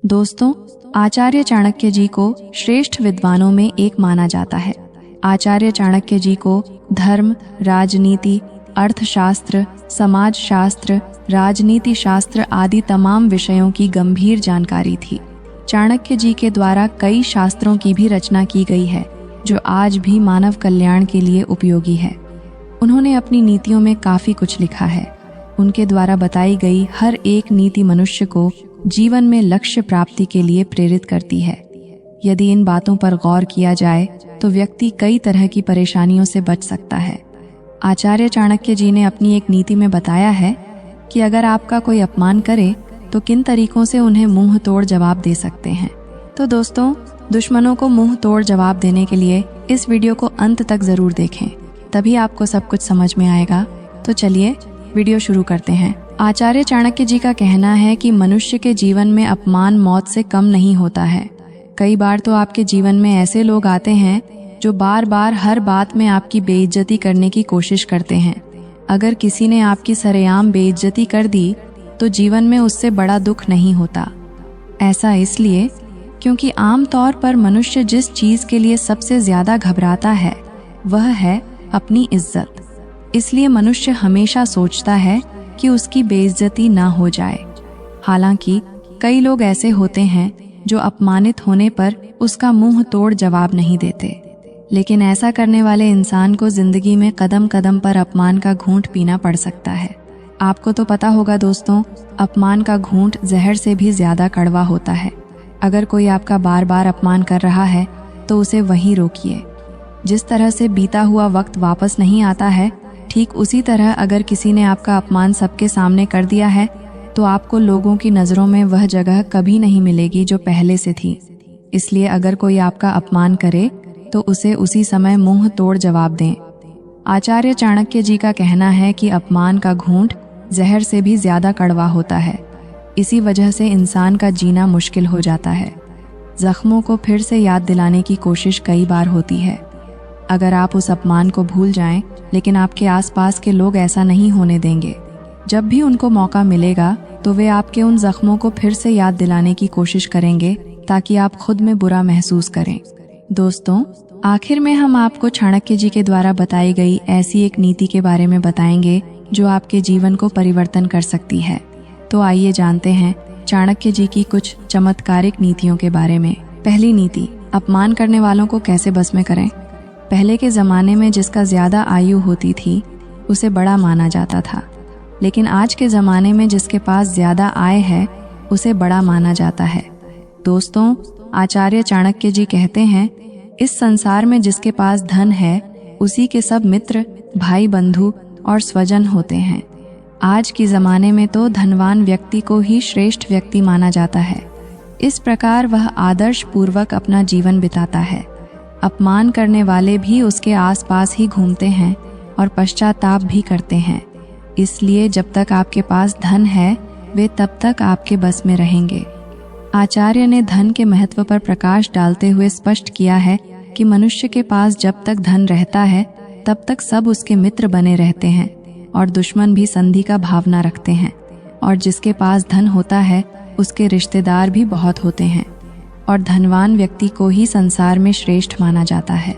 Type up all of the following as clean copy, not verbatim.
दोस्तों, आचार्य चाणक्य जी को श्रेष्ठ विद्वानों में एक माना जाता है। आचार्य चाणक्य जी को धर्म, राजनीति, अर्थशास्त्र, समाजशास्त्र, राजनीति शास्त्र आदि तमाम विषयों की गंभीर जानकारी थी। चाणक्य जी के द्वारा कई शास्त्रों की भी रचना की गई है जो आज भी मानव कल्याण के लिए उपयोगी है। उन्होंने अपनी नीतियों में काफी कुछ लिखा है। उनके द्वारा बताई गई हर एक नीति मनुष्य को जीवन में लक्ष्य प्राप्ति के लिए प्रेरित करती है। यदि इन बातों पर गौर किया जाए तो व्यक्ति कई तरह की परेशानियों से बच सकता है। आचार्य चाणक्य जी ने अपनी एक नीति में बताया है कि अगर आपका कोई अपमान करे तो किन तरीकों से उन्हें मुंह तोड़ जवाब दे सकते हैं। तो दोस्तों, दुश्मनों को मुंह तोड़ जवाब देने के लिए इस वीडियो को अंत तक जरूर देखें, तभी आपको सब कुछ समझ में आएगा। तो चलिए वीडियो शुरू करते हैं। आचार्य चाणक्य जी का कहना है कि मनुष्य के जीवन में अपमान मौत से कम नहीं होता है। कई बार तो आपके जीवन में ऐसे लोग आते हैं जो बार बार हर बात में आपकी बेइज्जती करने की कोशिश करते हैं। अगर किसी ने आपकी सरेआम बेइज्जती कर दी तो जीवन में उससे बड़ा दुख नहीं होता। ऐसा इसलिए क्योंकि आम तौर पर मनुष्य जिस चीज के लिए सबसे ज्यादा घबराता है वह है अपनी इज्जत। इसलिए मनुष्य हमेशा सोचता है कि उसकी बेइज्जती ना हो जाए। हालांकि कई लोग ऐसे होते हैं जो अपमानित होने पर उसका मुंह तोड़ जवाब नहीं देते, लेकिन ऐसा करने वाले इंसान को जिंदगी में कदम कदम पर अपमान का घूंट पीना पड़ सकता है। आपको तो पता होगा दोस्तों, अपमान का घूंट जहर से भी ज्यादा कड़वा होता है। अगर कोई आपका बार बार अपमान कर रहा है तो उसे वहीं रोकिए। जिस तरह से बीता हुआ वक्त वापस नहीं आता है, ठीक उसी तरह अगर किसी ने आपका अपमान सबके सामने कर दिया है तो आपको लोगों की नज़रों में वह जगह कभी नहीं मिलेगी जो पहले से थी। इसलिए अगर कोई आपका अपमान करे तो उसे उसी समय मुंह तोड़ जवाब दें। आचार्य चाणक्य जी का कहना है कि अपमान का घूंट जहर से भी ज्यादा कड़वा होता है। इसी वजह से इंसान का जीना मुश्किल हो जाता है। जख्मों को फिर से याद दिलाने की कोशिश कई बार होती है। अगर आप उस अपमान को भूल जाएं, लेकिन आपके आसपास के लोग ऐसा नहीं होने देंगे। जब भी उनको मौका मिलेगा तो वे आपके उन जख्मों को फिर से याद दिलाने की कोशिश करेंगे ताकि आप खुद में बुरा महसूस करें। दोस्तों, आखिर में हम आपको चाणक्य जी के द्वारा बताई गई ऐसी एक नीति के बारे में बताएंगे जो आपके जीवन को परिवर्तन कर सकती है। तो आइए जानते हैं चाणक्य जी की कुछ चमत्कारिक नीतियों के बारे में। पहली नीति, अपमान करने वालों को कैसे बस में करें। पहले के जमाने में जिसका ज्यादा आयु होती थी उसे बड़ा माना जाता था, लेकिन आज के जमाने में जिसके पास ज्यादा आय है उसे बड़ा माना जाता है। दोस्तों, आचार्य चाणक्य जी कहते हैं, इस संसार में जिसके पास धन है उसी के सब मित्र, भाई, बंधु और स्वजन होते हैं। आज के जमाने में तो धनवान व्यक्ति को ही श्रेष्ठ व्यक्ति माना जाता है। इस प्रकार वह आदर्श पूर्वक अपना जीवन बिताता है। अपमान करने वाले भी उसके आसपास ही घूमते हैं और पश्चाताप भी करते हैं। इसलिए जब तक आपके पास धन है वे तब तक आपके बस में रहेंगे। आचार्य ने धन के महत्व पर प्रकाश डालते हुए स्पष्ट किया है कि मनुष्य के पास जब तक धन रहता है तब तक सब उसके मित्र बने रहते हैं और दुश्मन भी संधि का भावना रखते हैं। और जिसके पास धन होता है उसके रिश्तेदार भी बहुत होते हैं। और धनवान व्यक्ति को ही संसार में श्रेष्ठ माना जाता है।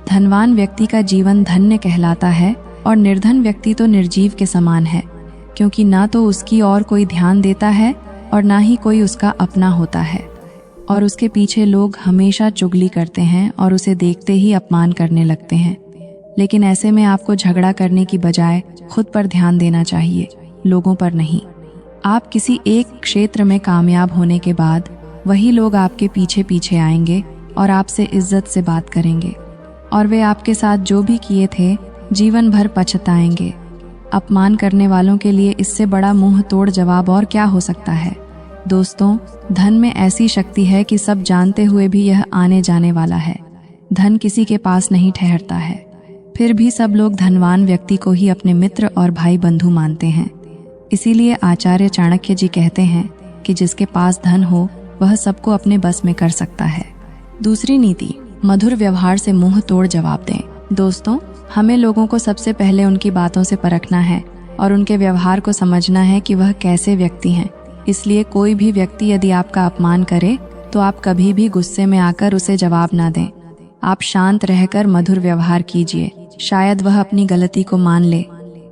धनवान व्यक्ति का जीवन धन्य कहलाता है और निर्धन व्यक्ति तो निर्जीव के समान है, क्योंकि ना तो उसकी और कोई ध्यान देता है और ना ही कोई उसका अपना होता है। और उसके पीछे लोग हमेशा चुगली करते हैं और उसे देखते ही अपमान करने लगते हैं। लेकिन ऐसे में आपको झगड़ा करने की बजाय खुद पर ध्यान देना चाहिए, लोगों पर नहीं। आप किसी एक क्षेत्र में कामयाब होने के बाद वही लोग आपके पीछे पीछे आएंगे और आपसे इज्जत से बात करेंगे और वे आपके साथ जो भी किए थे जीवन भर पछताएंगे। अपमान करने वालों के लिए इससे बड़ा मुंह तोड़ जवाब और क्या हो सकता है। दोस्तों, धन में ऐसी शक्ति है कि सब जानते हुए भी यह आने जाने वाला है। धन किसी के पास नहीं ठहरता है, फिर भी सब लोग धनवान व्यक्ति को ही अपने मित्र और भाई बंधु मानते हैं। इसीलिए आचार्य चाणक्य जी कहते हैं कि जिसके पास धन हो वह सबको अपने बस में कर सकता है। दूसरी नीति, मधुर व्यवहार से मुंह तोड़ जवाब दें। दोस्तों, हमें लोगों को सबसे पहले उनकी बातों से परखना है और उनके व्यवहार को समझना है कि वह कैसे व्यक्ति हैं। इसलिए कोई भी व्यक्ति यदि आपका अपमान करे तो आप कभी भी गुस्से में आकर उसे जवाब ना दें। आप शांत रहकर मधुर व्यवहार कीजिए, शायद वह अपनी गलती को मान ले।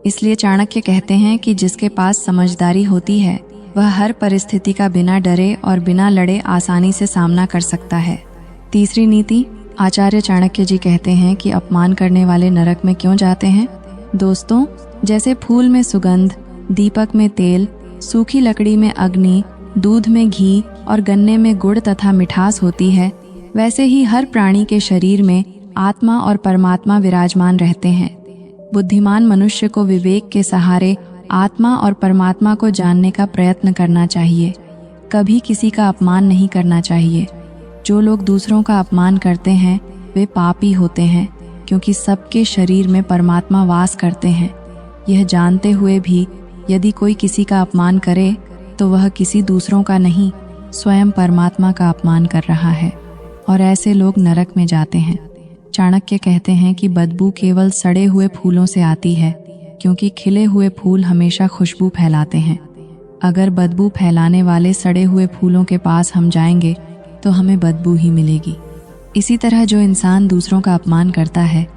इसलिए चाणक्य कहते हैं कि जिसके पास समझदारी होती है वह हर परिस्थिति का बिना डरे और बिना लड़े आसानी से सामना कर सकता है। तीसरी नीति, आचार्य चाणक्य जी कहते हैं कि अपमान करने वाले नरक में क्यों जाते हैं। दोस्तों, जैसे फूल में सुगंध, दीपक में तेल, सूखी लकड़ी में अग्नि, दूध में घी और गन्ने में गुड़ तथा मिठास होती है, वैसे ही हर प्राणी के शरीर में आत्मा और परमात्मा विराजमान रहते हैं। बुद्धिमान मनुष्य को विवेक के सहारे आत्मा और परमात्मा को जानने का प्रयत्न करना चाहिए। कभी किसी का अपमान नहीं करना चाहिए। जो लोग दूसरों का अपमान करते हैं वे पापी होते हैं, क्योंकि सबके शरीर में परमात्मा वास करते हैं। यह जानते हुए भी यदि कोई किसी का अपमान करे तो वह किसी दूसरों का नहीं, स्वयं परमात्मा का अपमान कर रहा है, और ऐसे लोग नरक में जाते हैं। चाणक्य कहते हैं कि बदबू केवल सड़े हुए फूलों से आती है, क्योंकि खिले हुए फूल हमेशा खुशबू फैलाते हैं। अगर बदबू फैलाने वाले सड़े हुए फूलों के पास हम जाएंगे तो हमें बदबू ही मिलेगी। इसी तरह जो इंसान दूसरों का अपमान करता है,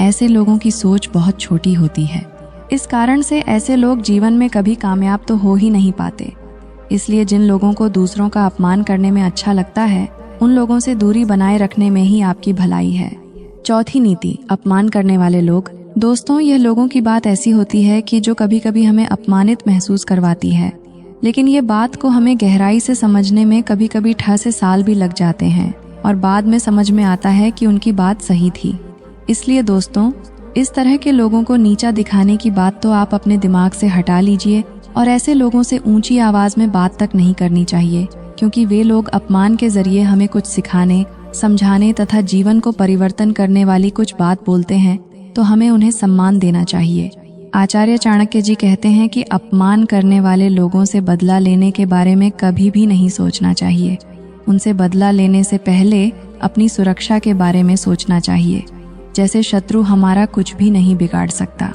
ऐसे लोगों की सोच बहुत छोटी होती है। इस कारण से ऐसे लोग जीवन में कभी कामयाब तो हो ही नहीं पाते। इसलिए जिन लोगों को दूसरों का अपमान करने में अच्छा लगता है, उन लोगों से दूरी बनाए रखने में ही आपकी भलाई है। चौथी नीति, अपमान करने वाले लोग। दोस्तों, यह लोगों की बात ऐसी होती है कि जो कभी कभी हमें अपमानित महसूस करवाती है, लेकिन ये बात को हमें गहराई से समझने में कभी कभी 6 से साल भी लग जाते हैं और बाद में समझ में आता है कि उनकी बात सही थी। इसलिए दोस्तों, इस तरह के लोगों को नीचा दिखाने की बात तो आप अपने दिमाग से हटा लीजिए और ऐसे लोगों से ऊंची आवाज में बात तक नहीं करनी चाहिए, क्योंकि वे लोग अपमान के जरिए हमें कुछ सिखाने, समझाने तथा जीवन को परिवर्तन करने वाली कुछ बात बोलते हैं, तो हमें उन्हें सम्मान देना चाहिए। आचार्य चाणक्य जी कहते हैं कि अपमान करने वाले लोगों से बदला लेने के बारे में कभी भी नहीं सोचना चाहिए। उनसे बदला लेने से पहले अपनी सुरक्षा के बारे में सोचना चाहिए। जैसे शत्रु हमारा कुछ भी नहीं बिगाड़ सकता।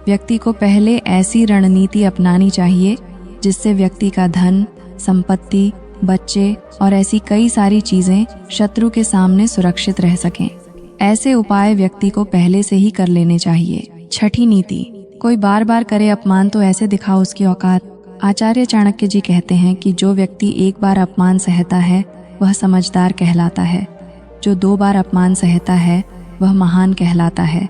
व्यक्ति को पहले ऐसी रणनीति अपनानी चाहिए जिससे व्यक्ति का धन, संपत्ति, बच्चे और ऐसी कई सारी चीजें शत्रु के सामने सुरक्षित रह सकें। ऐसे उपाय व्यक्ति को पहले से ही कर लेने चाहिए। छठी नीति, कोई बार बार करे अपमान तो ऐसे दिखाओ उसकी औकात। आचार्य चाणक्य जी कहते हैं कि जो व्यक्ति एक बार अपमान सहता है वह समझदार कहलाता है, जो 2 बार अपमान सहता है वह महान कहलाता है,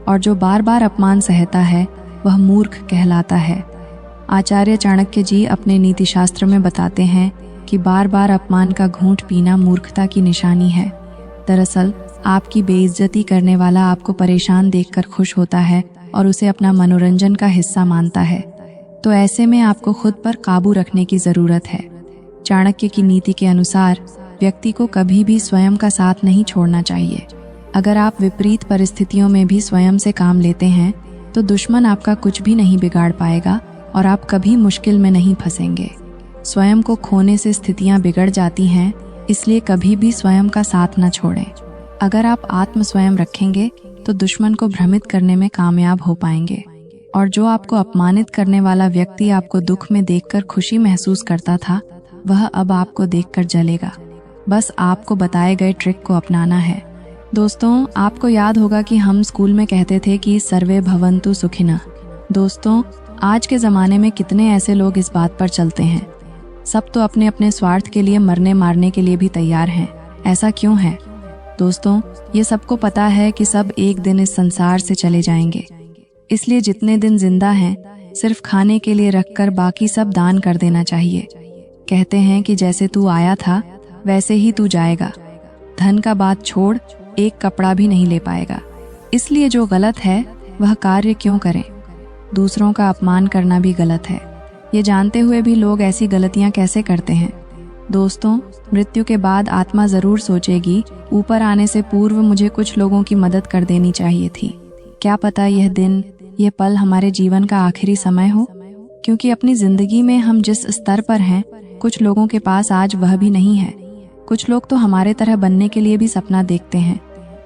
और जो बार बार अपमान सहता है वह मूर्ख कहलाता है। आचार्य चाणक्य जी अपने नीति शास्त्र में बताते हैं कि बार बार अपमान का घूंट पीना मूर्खता की निशानी है। दरअसल आपकी बेइज्जती करने वाला आपको परेशान देखकर खुश होता है और उसे अपना मनोरंजन का हिस्सा मानता है। तो ऐसे में आपको खुद पर काबू रखने की जरूरत है। चाणक्य की नीति के अनुसार व्यक्ति को कभी भी स्वयं का साथ नहीं छोड़ना चाहिए। अगर आप विपरीत परिस्थितियों में भी स्वयं से काम लेते हैं तो दुश्मन आपका कुछ भी नहीं बिगाड़ पाएगा और आप कभी मुश्किल में नहीं फंसेंगे। स्वयं को खोने से स्थितियां बिगड़ जाती हैं, इसलिए कभी भी स्वयं का साथ न छोड़ें। अगर आप आत्म स्वयं रखेंगे तो दुश्मन को भ्रमित करने में कामयाब हो पाएंगे, और जो आपको अपमानित करने वाला व्यक्ति आपको दुख में देखकर खुशी महसूस करता था, वह अब आपको देखकर जलेगा। बस आपको बताए गए ट्रिक को अपनाना है। दोस्तों, आपको याद होगा कि हम स्कूल में कहते थे कि सर्वे भवन्तु सुखिनः। दोस्तों, आज के ज़माने में कितने ऐसे लोग इस बात पर चलते हैं। सब तो अपने अपने स्वार्थ के लिए मरने मारने के लिए भी तैयार हैं। ऐसा क्यों है? दोस्तों, ये सबको पता है कि सब एक दिन इस संसार से चले जाएंगे, इसलिए जितने दिन जिंदा हैं सिर्फ खाने के लिए रखकर बाकी सब दान कर देना चाहिए। कहते हैं कि जैसे तू आया था वैसे ही तू जाएगा। धन का बात छोड़, एक कपड़ा भी नहीं ले पाएगा। इसलिए जो गलत है वह कार्य क्यों करें? दूसरों का अपमान करना भी गलत है। ये जानते हुए भी लोग ऐसी गलतियां कैसे करते हैं? दोस्तों, मृत्यु के बाद आत्मा जरूर सोचेगी, ऊपर आने से पूर्व मुझे कुछ लोगों की मदद कर देनी चाहिए थी। क्या पता यह दिन, ये पल हमारे जीवन का आखिरी समय हो, क्योंकि अपनी जिंदगी में हम जिस स्तर पर हैं, कुछ लोगों के पास आज वह भी नहीं है। कुछ लोग तो हमारे तरह बनने के लिए भी सपना देखते हैं।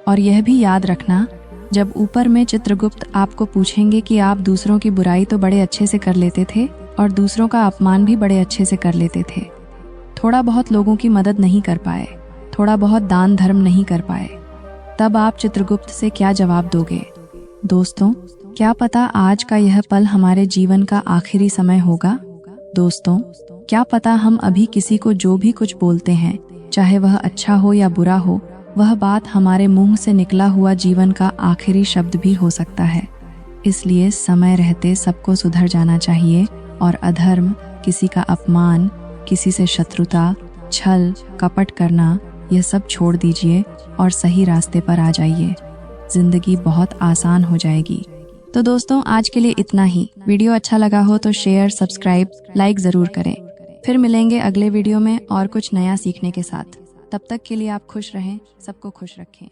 और यह भी याद रखना, जब ऊपर में चित्रगुप्त आपको पूछेंगे कि आप दूसरों की बुराई तो बड़े अच्छे से कर लेते थे, और दूसरों का अपमान भी बड़े अच्छे से कर लेते थे। थोड़ा बहुत लोगों की मदद नहीं कर पाए, थोड़ा बहुत दान धर्म नहीं कर पाए, तब आप चित्रगुप्त से क्या जवाब दोगे? दोस्तों, क्या पता आज का यह पल हमारे जीवन का आखिरी समय होगा? दोस्तों, क्या पता हम अभी किसी को जो भी कुछ बोलते हैं, चाहे वह अच्छा हो या बुरा हो, वह बात हमारे मुंह से निकला हुआ जीवन का आखिरी शब्द भी हो सकता है। इसलिए समय रहते सबको सुधर जाना चाहिए और अधर्म, किसी का अपमान, किसी से शत्रुता, छल, कपट करना, यह सब छोड़ दीजिए और सही रास्ते पर आ जाइए। जिंदगी बहुत आसान हो जाएगी। तो दोस्तों, आज के लिए इतना ही। वीडियो अच्छा लगा हो तो शेयर, सब्सक्राइब, लाइक जरूर करें। फिर मिलेंगे अगले वीडियो में और कुछ नया सीखने के साथ। तब तक के लिए आप खुश रहें, सबको खुश रखें।